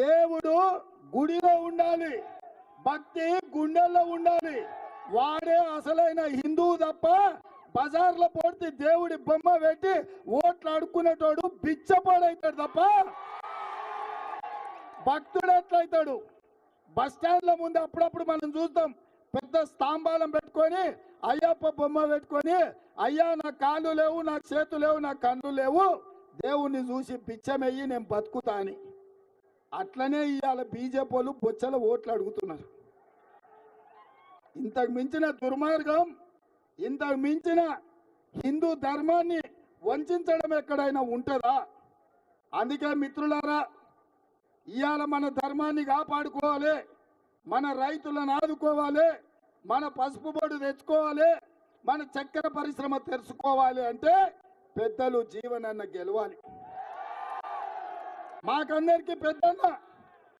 దేవుడు గుడిలో ఉండాలి, భక్తి గుండెల్లో ఉండాలి. వాడే అసలైన హిందువు తప్ప బజార్లో పోతే దేవుడి బొమ్మ పెట్టి ఓట్లు అడుక్కునేటోడు బిచ్చపాడైతాడు తప్ప భక్తుడు ఎట్లయితాడు? బస్ స్టాండ్ల ముందు అప్పుడప్పుడు మనం చూస్తాం, పెద్ద స్తంభాలం పెట్టుకొని అయ్యప్ప బొమ్మ పెట్టుకొని, అయ్యా నా కాళ్ళు లేవు, నా చేతులు లేవు, నా కళ్ళు లేవు, దేవుణ్ణి చూసి బిచ్చమెయ్యి నేను బతుకుతా అని. అట్లనే ఇవాళ బీజేపీ వాళ్ళు బొచ్చల ఓట్లు అడుగుతున్నారు. ఇంతకు మించిన దుర్మార్గం, ఇంతకు మించిన హిందూ ధర్మాన్ని వంచడం ఎక్కడైనా ఉంటుందా? అందుకే మిత్రులారా, ఇవాళ మన ధర్మాన్ని కాపాడుకోవాలి, మన రైతులను ఆదుకోవాలి, మన పసుపు బొడ్డు తెచ్చుకోవాలి, మన చక్కెర పరిశ్రమ తెరుచుకోవాలి అంటే పెద్దలు జీవనన్న గెలవాలి. మాకందరికి పెద్దన్న